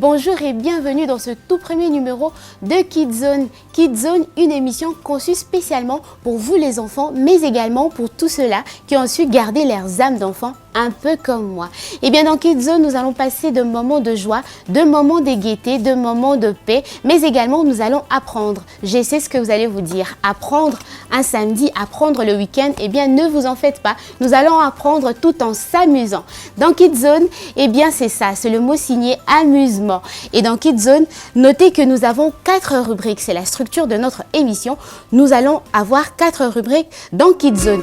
Bonjour et bienvenue dans ce tout premier numéro de Kidzone. Kidzone, une émission conçue spécialement pour vous les enfants, mais également pour tous ceux-là qui ont su garder leurs âmes d'enfants, un peu comme moi. Et bien dans Kidzone, nous allons passer de moments de joie, de moments de gaieté, de moments de paix, mais également nous allons apprendre. Je sais ce que vous allez vous dire, apprendre un samedi, apprendre le week-end, eh bien ne vous en faites pas, nous allons apprendre tout en s'amusant. Dans Kidzone, eh bien c'est ça, c'est le mot signé amusement. Et dans Kidzone, notez que nous avons 4 rubriques, c'est la structure de notre émission. Nous allons avoir 4 rubriques dans Kidzone.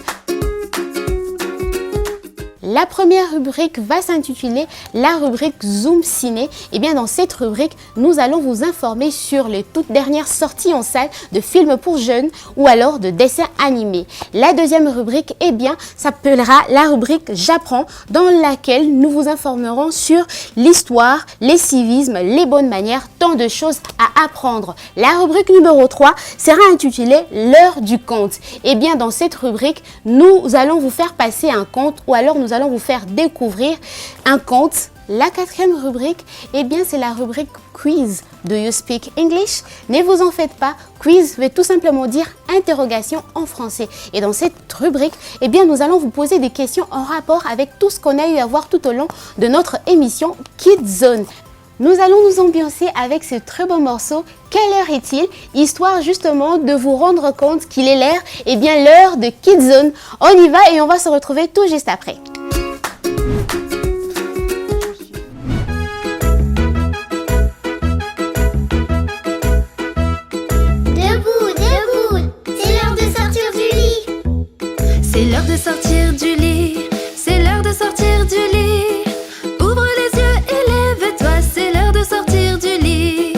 La première rubrique va s'intituler la rubrique Zoom Ciné. Et bien dans cette rubrique, nous allons vous informer sur les toutes dernières sorties en salle de films pour jeunes ou alors de dessins animés. La deuxième rubrique, eh bien, s'appellera la rubrique J'apprends, dans laquelle nous vous informerons sur l'histoire, les civismes, les bonnes manières, tant de choses à apprendre. La rubrique numéro 3 sera intitulée L'heure du conte. Et bien dans cette rubrique, nous allons vous faire passer un conte ou alors nous allons vous faire découvrir un conte. La quatrième rubrique, eh bien c'est la rubrique Quiz. Do you speak English? Ne vous en faites pas, quiz veut tout simplement dire interrogation en français. Et dans cette rubrique, eh bien nous allons vous poser des questions en rapport avec tout ce qu'on a eu à voir tout au long de notre émission Kidzone. Nous allons nous ambiancer avec ce très beau morceau Quelle heure est-il? Histoire justement de vous rendre compte qu'il est l'heure, eh bien l'heure de Kidzone. On y va et on va se retrouver tout juste après. C'est l'heure de sortir du lit, c'est l'heure de sortir du lit. Ouvre les yeux et lève-toi, c'est l'heure de sortir du lit.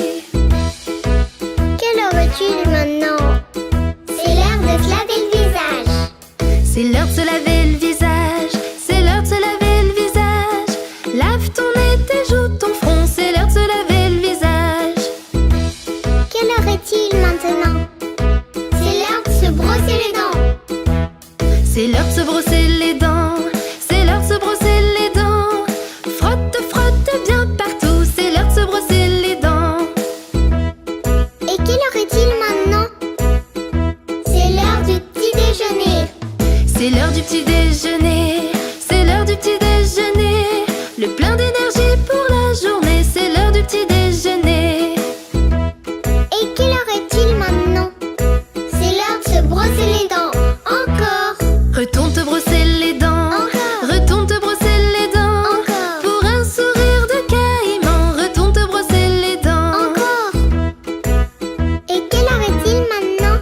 Quelle heure est-il maintenant? C'est l'heure de se laver le visage. C'est l'heure de se laver le visage, c'est l'heure de se laver le visage. Lave ton nez, tes joues, ton front, c'est l'heure de se laver le visage. Quelle heure est-il maintenant? C'est l'heure de se brosser les dents. C'est l'heure de se brosser les dents, c'est l'heure de se brosser les dents. Frotte, frotte bien partout, c'est l'heure de se brosser les dents. Et quelle heure est-il maintenant? C'est l'heure du petit déjeuner. C'est l'heure du petit déjeuner, c'est l'heure du petit déjeuner. Le plein d'énergie pour la journée, c'est l'heure du petit déjeuner. Et quelle heure est-il maintenant? C'est l'heure de se brosser les dents. Encore. Retourne te brosser les dents, Encore. retourne te brosser les dents. Encore. Pour un sourire de caïman, retourne te brosser les dents. Encore. Et quelle heure est-il maintenant?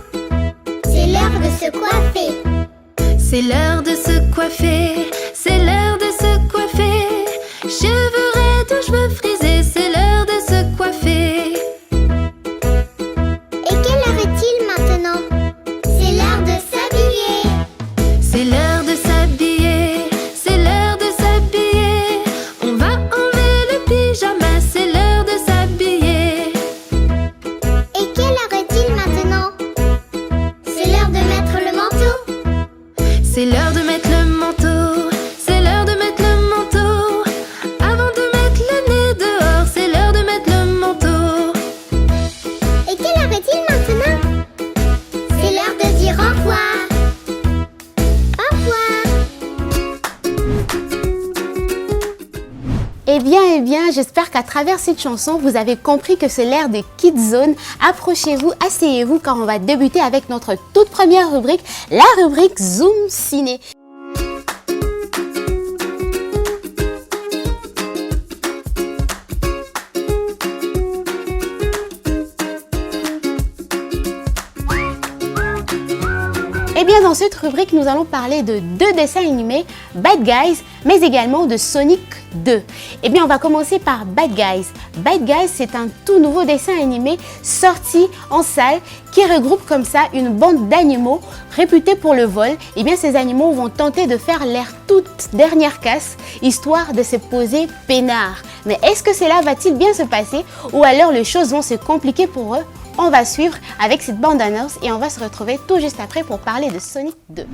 C'est l'heure de se coiffer. C'est l'heure de se coiffer, c'est l'heure de se coiffer. Cheveux raides ou cheveux frisés, c'est l'heure de se coiffer. Et quelle heure est-il maintenant? C'est l'heure de s'habiller. C'est l'heure de s'habiller, c'est l'heure de s'habiller. On va enlever le pyjama, c'est l'heure de s'habiller. Et quelle heure est-il maintenant? C'est l'heure de mettre le manteau. C'est l'heure de mettre le manteau, c'est l'heure de mettre le manteau. Avant de mettre le nez dehors, c'est l'heure de mettre le manteau. Et quelle heure est-il maintenant? C'est l'heure de dire au revoir. Au revoir. Eh bien, j'espère qu'à travers cette chanson, vous avez compris que c'est l'ère de Kidzone. Approchez-vous, asseyez-vous car on va débuter avec notre toute première rubrique, la rubrique Zoom Ciné. Eh bien, dans cette rubrique, nous allons parler de 2 dessins animés, Bad Guys, mais également de Sonic 2. Eh bien, on va commencer par Bad Guys. Bad Guys, c'est un tout nouveau dessin animé sorti en salle qui regroupe comme ça une bande d'animaux réputés pour le vol. Eh bien, ces animaux vont tenter de faire leur toute dernière casse, histoire de se poser peinard. Mais est-ce que cela va-t-il bien se passer ou alors les choses vont se compliquer pour eux? On va suivre avec cette bande-annonce et on va se retrouver tout juste après pour parler de Sonic 2.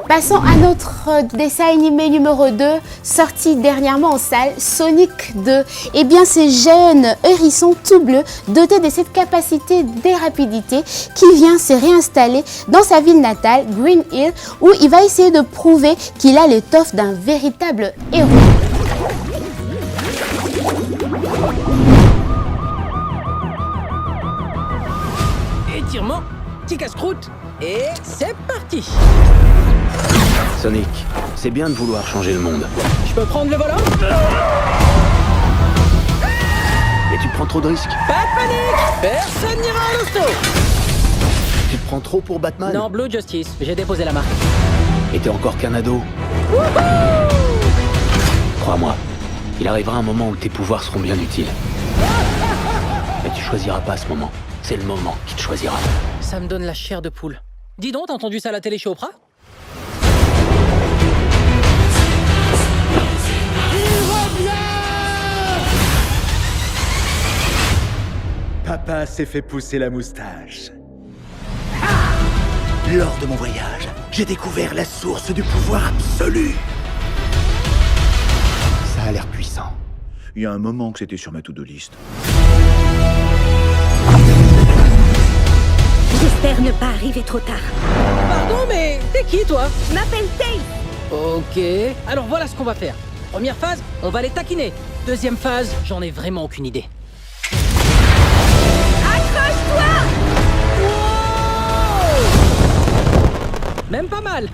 Passons à notre dessin animé numéro 2, sorti dernièrement en salle, Sonic 2. Eh bien, ce jeune hérisson tout bleu, doté de cette capacité de rapidité, qui vient se réinstaller dans sa ville natale, Green Hill, où il va essayer de prouver qu'il a l'étoffe d'un véritable héros. Étirement, petit casse-croûte, et c'est parti. Sonic, c'est bien de vouloir changer le monde. Je peux prendre le volant? Mais tu prends trop de risques. Pas de panique, personne n'ira en hosto. Tu te prends trop pour Batman. Non, Blue Justice, j'ai déposé la marque. Et t'es encore qu'un ado. Crois-moi, il arrivera un moment où tes pouvoirs seront bien utiles. Mais tu choisiras pas ce moment. C'est le moment qui te choisira. Ça me donne la chair de poule. Dis donc, t'as entendu ça à la télé chez Oprah? Papa s'est fait pousser la moustache. Lors de mon voyage, j'ai découvert la source du pouvoir absolu. Ça a l'air puissant. Il y a un moment que c'était sur ma to-do list. J'espère ne pas arriver trop tard. Pardon, mais t'es qui, toi? Je m'appelle Tate. Ok, alors voilà ce qu'on va faire. Première phase, on va les taquiner. Deuxième phase, j'en ai vraiment aucune idée. Accroche-toi! Même pas mal.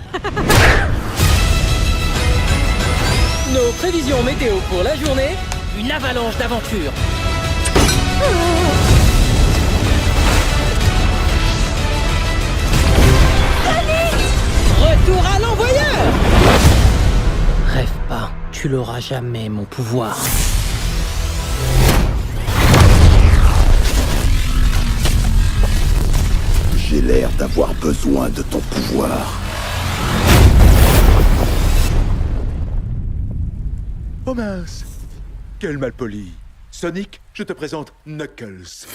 Nos prévisions météo pour la journée, une avalanche d'aventure. Retour à l'envoyeur. Rêve pas, tu l'auras jamais, mon pouvoir. J'ai l'air d'avoir besoin de ton pouvoir. Oh mince! Quel malpoli! Sonic, je te présente Knuckles.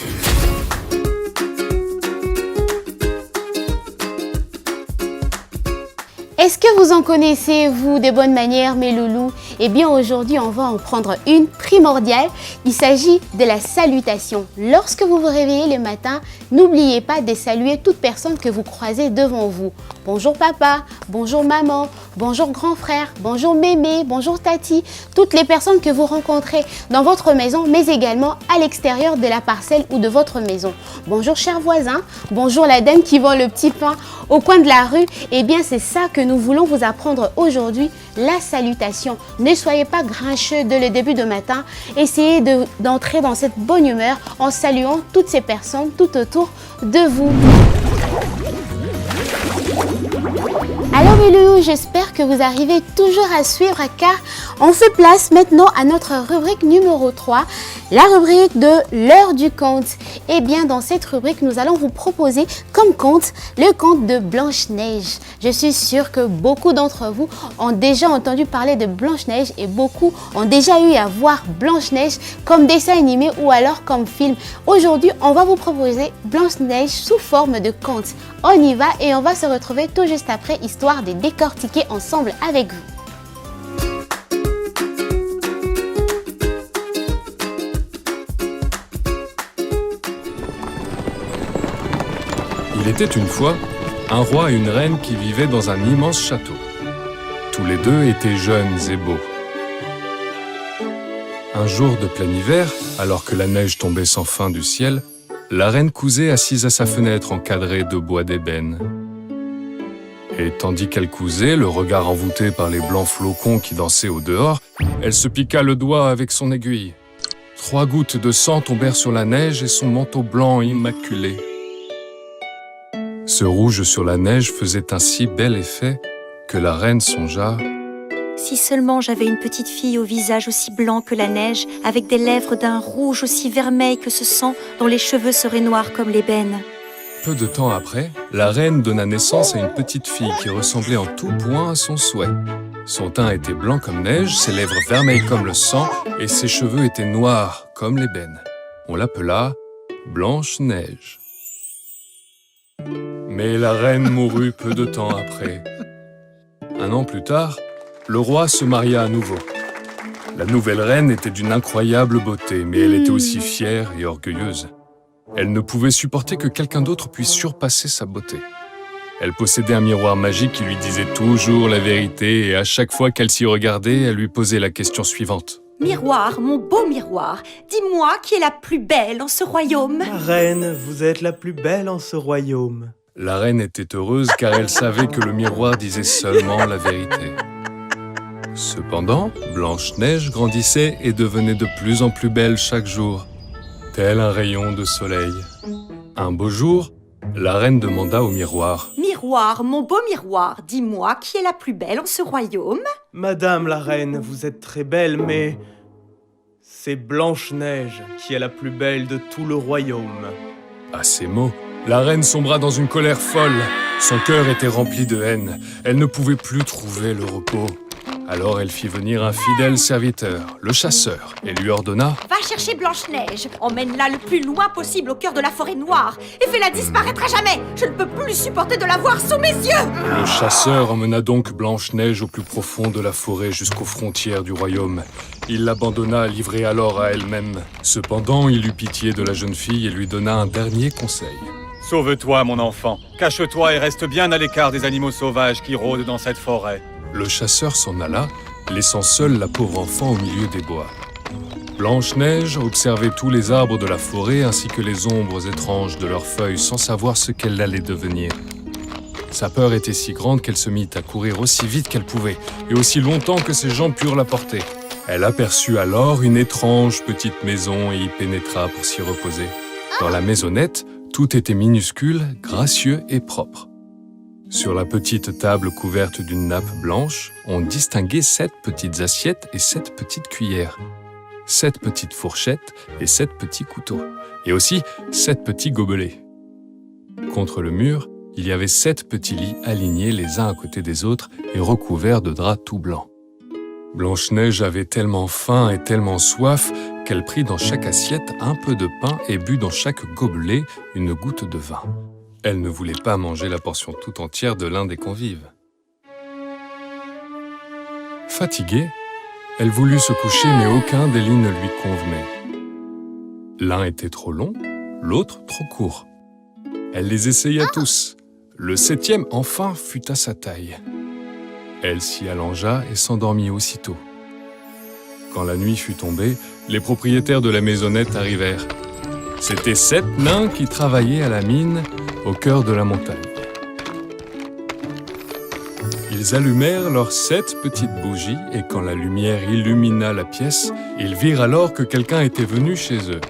Est-ce que vous en connaissez, vous, des bonnes manières, mes loulous? Eh bien, aujourd'hui, on va en prendre une primordiale. Il s'agit de la salutation. Lorsque vous vous réveillez le matin, n'oubliez pas de saluer toute personne que vous croisez devant vous. Bonjour papa, bonjour maman, bonjour grand frère, bonjour mémé, bonjour tati. Toutes les personnes que vous rencontrez dans votre maison, mais également à l'extérieur de la parcelle ou de votre maison. Bonjour cher voisin, bonjour la dame qui vend le petit pain au coin de la rue. Eh bien, c'est ça que nous voulons vous apprendre aujourd'hui, la salutation. Ne soyez pas grincheux dès le début de matin. Essayez d'entrer dans cette bonne humeur en saluant toutes ces personnes tout autour de vous. Alors mes loulous, j'espère que vous arrivez toujours à suivre car on fait place maintenant à notre rubrique numéro 3, la rubrique de l'heure du conte. Et bien dans cette rubrique, nous allons vous proposer comme conte le conte de Blanche-Neige. Je suis sûre que beaucoup d'entre vous ont déjà entendu parler de Blanche-Neige et beaucoup ont déjà eu à voir Blanche-Neige comme dessin animé ou alors comme film. Aujourd'hui, on va vous proposer Blanche-Neige sous forme de conte. On y va et on va se retrouver tout juste après, histoire de décortiquer ensemble avec vous. Il était une fois un roi et une reine qui vivaient dans un immense château. Tous les deux étaient jeunes et beaux. Un jour de plein hiver, alors que la neige tombait sans fin du ciel, la reine cousait assise à sa fenêtre encadrée de bois d'ébène. Et tandis qu'elle cousait, le regard envoûté par les blancs flocons qui dansaient au dehors, elle se piqua le doigt avec son aiguille. 3 gouttes de sang tombèrent sur la neige et son manteau blanc immaculé. Ce rouge sur la neige faisait un si bel effet que la reine songea. Si seulement j'avais une petite fille au visage aussi blanc que la neige, avec des lèvres d'un rouge aussi vermeil que ce sang, dont les cheveux seraient noirs comme l'ébène. Peu de temps après, la reine donna naissance à une petite fille qui ressemblait en tout point à son souhait. Son teint était blanc comme neige, ses lèvres vermeilles comme le sang, et ses cheveux étaient noirs comme l'ébène. On l'appela Blanche-Neige. Mais la reine mourut peu de temps après. 1 an plus tard, le roi se maria à nouveau. La nouvelle reine était d'une incroyable beauté, mais elle était aussi fière et orgueilleuse. Elle ne pouvait supporter que quelqu'un d'autre puisse surpasser sa beauté. Elle possédait un miroir magique qui lui disait toujours la vérité et à chaque fois qu'elle s'y regardait, elle lui posait la question suivante. Miroir, mon beau miroir, dis-moi qui est la plus belle en ce royaume. La reine, vous êtes la plus belle en ce royaume. La reine était heureuse car elle savait que le miroir disait seulement la vérité. Cependant, Blanche-Neige grandissait et devenait de plus en plus belle chaque jour, tel un rayon de soleil. Un beau jour, la reine demanda au miroir. Miroir, mon beau miroir, dis-moi qui est la plus belle en ce royaume. Madame la reine, vous êtes très belle, mais c'est Blanche-Neige qui est la plus belle de tout le royaume. À ces mots, la reine sombra dans une colère folle. Son cœur était rempli de haine. Elle ne pouvait plus trouver le repos. Alors elle fit venir un fidèle serviteur, le chasseur, et lui ordonna « Va chercher Blanche-Neige, emmène-la le plus loin possible au cœur de la forêt noire et fais-la disparaître à jamais. Je ne peux plus supporter de la voir sous mes yeux !» Le chasseur emmena donc Blanche-Neige au plus profond de la forêt jusqu'aux frontières du royaume. Il l'abandonna livrée alors à elle-même. Cependant, il eut pitié de la jeune fille et lui donna un dernier conseil. « Sauve-toi, mon enfant. Cache-toi et reste bien à l'écart des animaux sauvages qui rôdent dans cette forêt. » Le chasseur s'en alla, laissant seule la pauvre enfant au milieu des bois. Blanche-Neige observait tous les arbres de la forêt ainsi que les ombres étranges de leurs feuilles sans savoir ce qu'elle allait devenir. Sa peur était si grande qu'elle se mit à courir aussi vite qu'elle pouvait et aussi longtemps que ses jambes purent la porter. Elle aperçut alors une étrange petite maison et y pénétra pour s'y reposer. Dans la maisonnette, tout était minuscule, gracieux et propre. Sur la petite table couverte d'une nappe blanche, on distinguait 7 petites assiettes et 7 petites cuillères, 7 petites fourchettes et 7 petits couteaux, et aussi 7 petits gobelets. Contre le mur, il y avait 7 petits lits alignés les uns à côté des autres et recouverts de draps tout blancs. Blanche-Neige avait tellement faim et tellement soif qu'elle prit dans chaque assiette un peu de pain et but dans chaque gobelet une goutte de vin. Elle ne voulait pas manger la portion tout entière de l'un des convives. Fatiguée, elle voulut se coucher mais aucun des lits ne lui convenait. L'un était trop long, l'autre trop court. Elle les essaya tous. Le 7e enfin fut à sa taille. Elle s'y allongea et s'endormit aussitôt. Quand la nuit fut tombée, les propriétaires de la maisonnette arrivèrent. C'étaient 7 nains qui travaillaient à la mine au cœur de la montagne. Ils allumèrent leurs 7 petites bougies et quand la lumière illumina la pièce, ils virent alors que quelqu'un était venu chez eux.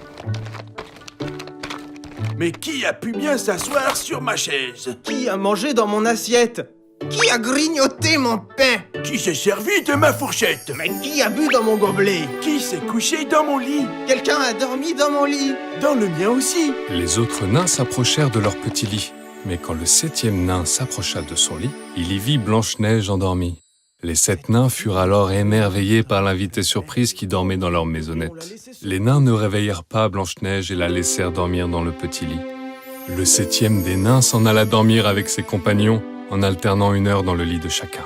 Mais qui a pu bien s'asseoir sur ma chaise? Qui a mangé dans mon assiette? Qui a grignoté mon pain? Qui s'est servi de ma fourchette? Mais qui a bu dans mon gobelet? Qui s'est couché dans mon lit? Quelqu'un a dormi dans mon lit? Dans le mien aussi. Les autres nains s'approchèrent de leur petit lit. Mais quand le 7e nain s'approcha de son lit, il y vit Blanche-Neige endormie. Les 7 nains furent alors émerveillés par l'invité surprise qui dormait dans leur maisonnette. Les nains ne réveillèrent pas Blanche-Neige et la laissèrent dormir dans le petit lit. Le 7e des nains s'en alla dormir avec ses compagnons en alternant 1 heure dans le lit de chacun.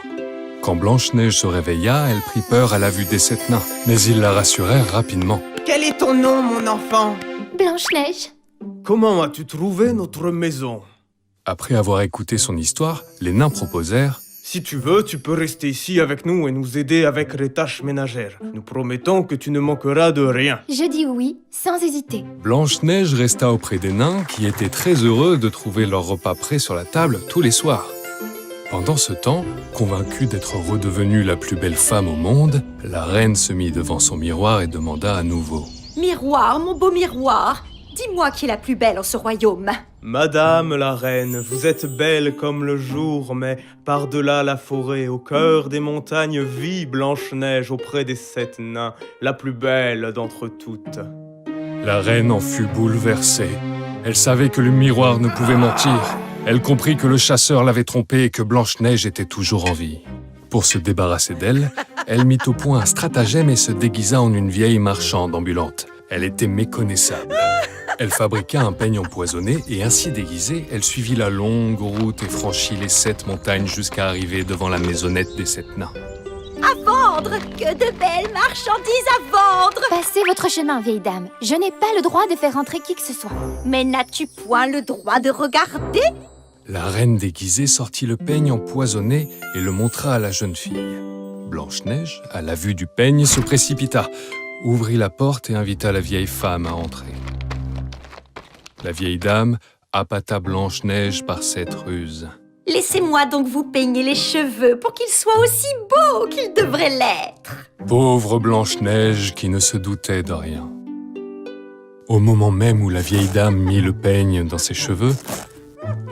Quand Blanche-Neige se réveilla, elle prit peur à la vue des 7 nains, mais ils la rassurèrent rapidement. Quel est ton nom, mon enfant? Blanche-Neige. Comment as-tu trouvé notre maison? Après avoir écouté son histoire, les nains proposèrent « Si tu veux, tu peux rester ici avec nous et nous aider avec les tâches ménagères. Nous promettons que tu ne manqueras de rien. » Je dis oui, sans hésiter. Blanche-Neige resta auprès des nains qui étaient très heureux de trouver leur repas prêt sur la table tous les soirs. Pendant ce temps, convaincue d'être redevenue la plus belle femme au monde, la reine se mit devant son miroir et demanda à nouveau. « Miroir, mon beau miroir, dis-moi qui est la plus belle en ce royaume. » Madame la reine, vous êtes belle comme le jour, mais par-delà la forêt, au cœur des montagnes, vit Blanche-Neige auprès des 7 nains, la plus belle d'entre toutes. La reine en fut bouleversée. Elle savait que le miroir ne pouvait mentir. Elle comprit que le chasseur l'avait trompée et que Blanche-Neige était toujours en vie. Pour se débarrasser d'elle, elle mit au point un stratagème et se déguisa en une vieille marchande ambulante. Elle était méconnaissable. Elle fabriqua un peigne empoisonné et ainsi déguisée, elle suivit la longue route et franchit les 7 montagnes jusqu'à arriver devant la maisonnette des 7 nains. À vendre! Que de belles marchandises à vendre! Passez votre chemin, vieille dame. Je n'ai pas le droit de faire entrer qui que ce soit. Mais n'as-tu point le droit de regarder? La reine déguisée sortit le peigne empoisonné et le montra à la jeune fille. Blanche-Neige, à la vue du peigne, se précipita, ouvrit la porte et invita la vieille femme à entrer. La vieille dame appâta Blanche-Neige par cette ruse. Laissez-moi donc vous peigner les cheveux pour qu'ils soient aussi beaux qu'ils devraient l'être. Pauvre Blanche-Neige qui ne se doutait de rien. Au moment même où la vieille dame mit le peigne dans ses cheveux,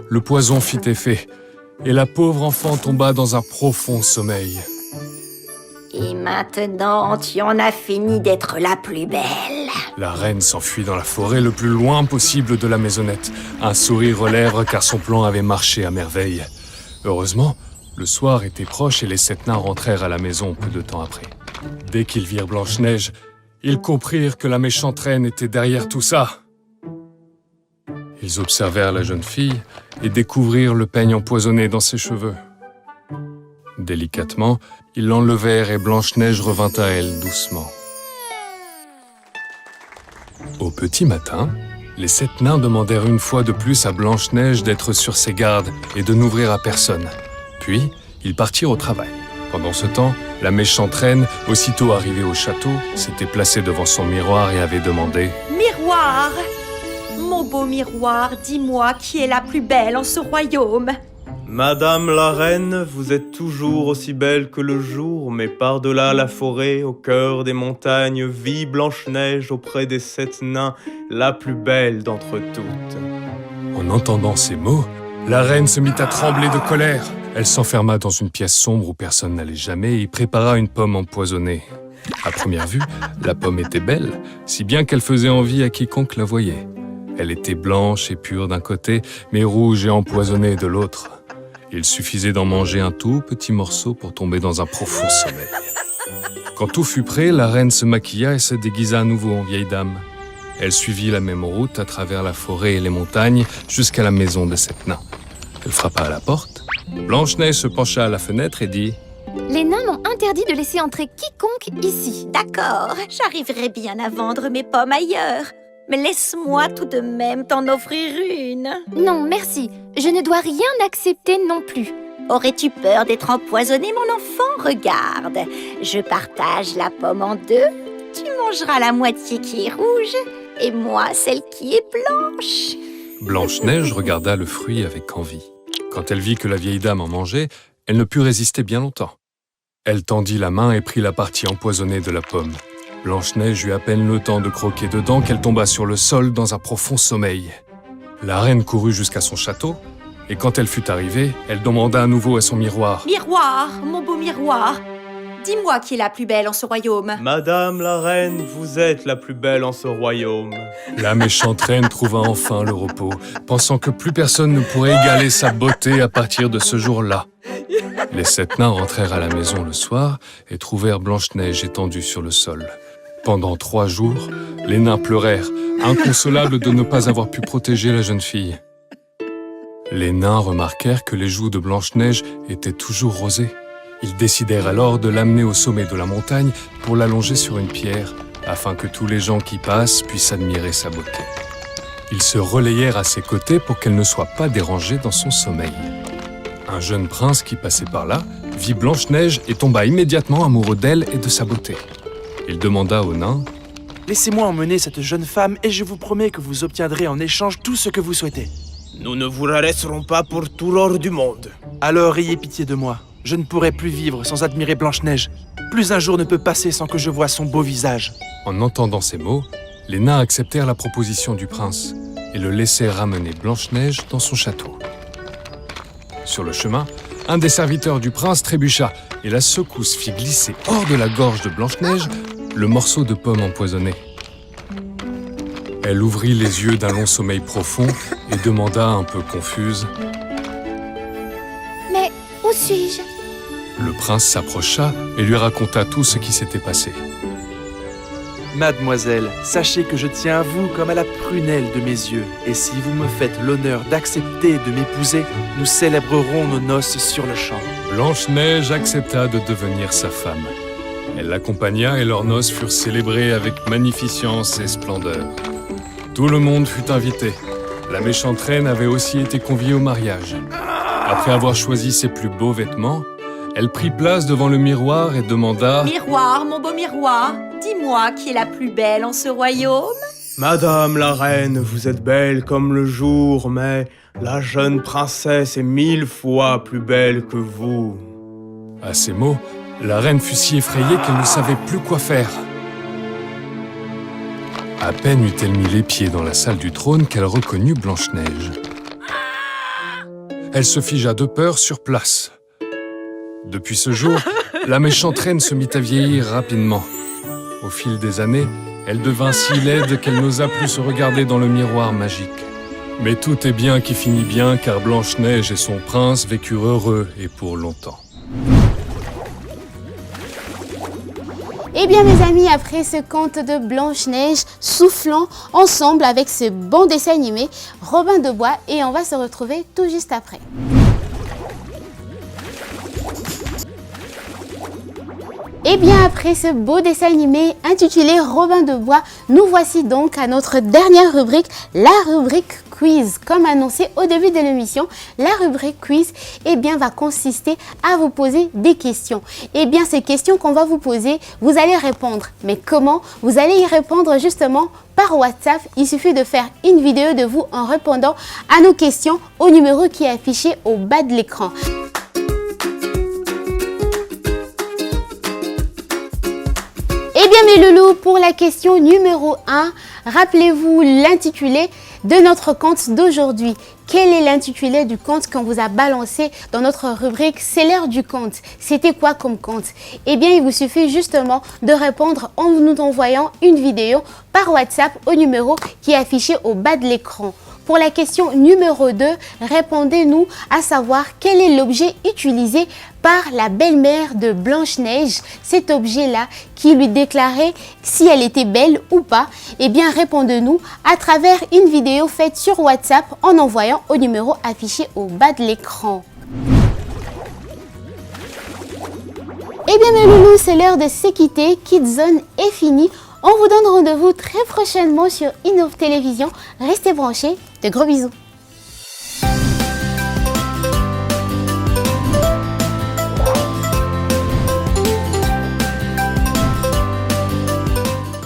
le poison fit effet et la pauvre enfant tomba dans un profond sommeil. Et maintenant, tu en as fini d'être la plus belle. La reine s'enfuit dans la forêt le plus loin possible de la maisonnette, un sourire aux lèvres car son plan avait marché à merveille. Heureusement, le soir était proche et les 7 nains rentrèrent à la maison peu de temps après. Dès qu'ils virent Blanche-Neige, ils comprirent que la méchante reine était derrière tout ça. Ils observèrent la jeune fille et découvrirent le peigne empoisonné dans ses cheveux. Délicatement, ils l'enlevèrent et Blanche-Neige revint à elle doucement. Au petit matin, les 7 nains demandèrent une fois de plus à Blanche-Neige d'être sur ses gardes et de n'ouvrir à personne. Puis, ils partirent au travail. Pendant ce temps, la méchante reine, aussitôt arrivée au château, s'était placée devant son miroir et avait demandé « Miroir! Mon beau miroir, dis-moi qui est la plus belle en ce royaume ?» Madame la reine, vous êtes toujours aussi belle que le jour, mais par-delà la forêt, au cœur des montagnes, vit Blanche-Neige auprès des 7 nains, la plus belle d'entre toutes. En entendant ces mots, la reine se mit à trembler de colère. Elle s'enferma dans une pièce sombre où personne n'allait jamais et prépara une pomme empoisonnée. À première vue, la pomme était belle, si bien qu'elle faisait envie à quiconque la voyait. Elle était blanche et pure d'un côté, mais rouge et empoisonnée de l'autre. Il suffisait d'en manger un tout petit morceau pour tomber dans un profond sommeil. Quand tout fut prêt, la reine se maquilla et se déguisa à nouveau en vieille dame. Elle suivit la même route à travers la forêt et les montagnes jusqu'à la maison des 7 nains. Elle frappa à la porte. Blanche-Neige se pencha à la fenêtre et dit « Les nains m'ont interdit de laisser entrer quiconque ici. » D'accord, j'arriverai bien à vendre mes pommes ailleurs. Mais laisse-moi tout de même t'en offrir une. Non, merci. Je ne dois rien accepter non plus. Aurais-tu peur d'être empoisonné, mon enfant? Regarde, je partage la pomme en 2. Tu mangeras la moitié qui est rouge et moi celle qui est blanche. Blanche-Neige regarda le fruit avec envie. Quand elle vit que la vieille dame en mangeait, elle ne put résister bien longtemps. Elle tendit la main et prit la partie empoisonnée de la pomme. Blanche-Neige eut à peine le temps de croquer dedans qu'elle tomba sur le sol dans un profond sommeil. La reine courut jusqu'à son château, et quand elle fut arrivée, elle demanda à nouveau à son miroir. « Miroir, mon beau miroir, dis-moi qui est la plus belle en ce royaume. » Madame la reine, vous êtes la plus belle en ce royaume. La méchante reine trouva enfin le repos, pensant que plus personne ne pourrait égaler sa beauté à partir de ce jour-là. Les 7 nains rentrèrent à la maison le soir et trouvèrent Blanche-Neige étendue sur le sol. Pendant 3 jours, les nains pleurèrent, inconsolables de ne pas avoir pu protéger la jeune fille. Les nains remarquèrent que les joues de Blanche-Neige étaient toujours rosées. Ils décidèrent alors de l'amener au sommet de la montagne pour l'allonger sur une pierre, afin que tous les gens qui passent puissent admirer sa beauté. Ils se relayèrent à ses côtés pour qu'elle ne soit pas dérangée dans son sommeil. Un jeune prince qui passait par là vit Blanche-Neige et tomba immédiatement amoureux d'elle et de sa beauté. Il demanda aux nains « Laissez-moi emmener cette jeune femme et je vous promets que vous obtiendrez en échange tout ce que vous souhaitez. » « Nous ne vous la laisserons pas pour tout l'or du monde. » « Alors ayez pitié de moi. Je ne pourrai plus vivre sans admirer Blanche-Neige. Plus un jour ne peut passer sans que je voie son beau visage. » En entendant ces mots, les nains acceptèrent la proposition du prince et le laissèrent ramener Blanche-Neige dans son château. Sur le chemin, un des serviteurs du prince trébucha et la secousse fit glisser hors de la gorge de Blanche-Neige le morceau de pomme empoisonnée. Elle ouvrit les yeux d'un long sommeil profond et demanda un peu confuse « Mais où suis-je » Le prince s'approcha et lui raconta tout ce qui s'était passé. « Mademoiselle, sachez que je tiens à vous comme à la prunelle de mes yeux. Et si vous me faites l'honneur d'accepter de m'épouser, nous célébrerons nos noces sur le champ. Blanche-Neige accepta de devenir sa femme. Elle l'accompagna et leurs noces furent célébrées avec magnificence et splendeur. Tout le monde fut invité. La méchante reine avait aussi été conviée au mariage. Après avoir choisi ses plus beaux vêtements, elle prit place devant le miroir et demanda « Miroir, mon beau miroir, dis-moi qui est la plus belle en ce royaume ?» Madame la reine, vous êtes belle comme le jour, mais la jeune princesse est 1000 fois plus belle que vous. » À ces mots, la reine fut si effrayée qu'elle ne savait plus quoi faire. À peine eut-elle mis les pieds dans la salle du trône qu'elle reconnut Blanche-Neige. Elle se figea de peur sur place. Depuis ce jour, la méchante reine se mit à vieillir rapidement. Au fil des années, elle devint si laide qu'elle n'osa plus se regarder dans le miroir magique. Mais tout est bien qui finit bien, car Blanche-Neige et son prince vécurent heureux et pour longtemps. Eh bien mes amis, après ce conte de Blanche-Neige, soufflons ensemble avec ce bon dessin animé Robin des Bois et on va se retrouver tout juste après. Et bien après ce beau dessin animé intitulé Robin des Bois, nous voici donc à notre dernière rubrique, la rubrique quiz. Comme annoncé au début de l'émission, la rubrique quiz va consister à vous poser des questions. Et bien ces questions qu'on va vous poser, vous allez répondre. Mais comment? Vous allez y répondre justement par WhatsApp. Il suffit de faire une vidéo de vous en répondant à nos questions au numéro qui est affiché au bas de l'écran. Eh bien mes loulous, pour la question numéro 1, rappelez-vous l'intitulé de notre conte d'aujourd'hui. Quel est l'intitulé du conte qu'on vous a balancé dans notre rubrique C'est l'heure du conte? C'était quoi comme conte? Eh bien il vous suffit justement de répondre en nous envoyant une vidéo par WhatsApp au numéro qui est affiché au bas de l'écran. Pour la question numéro 2, répondez-nous à savoir quel est l'objet utilisé par la belle-mère de Blanche-Neige, cet objet-là qui lui déclarait si elle était belle ou pas. Eh bien, répondez-nous à travers une vidéo faite sur WhatsApp en envoyant au numéro affiché au bas de l'écran. Eh bien mes loulous, c'est l'heure de se quitter, Kidzone est fini. On vous donne rendez-vous très prochainement sur Innov Télévision. Restez branchés, de gros bisous.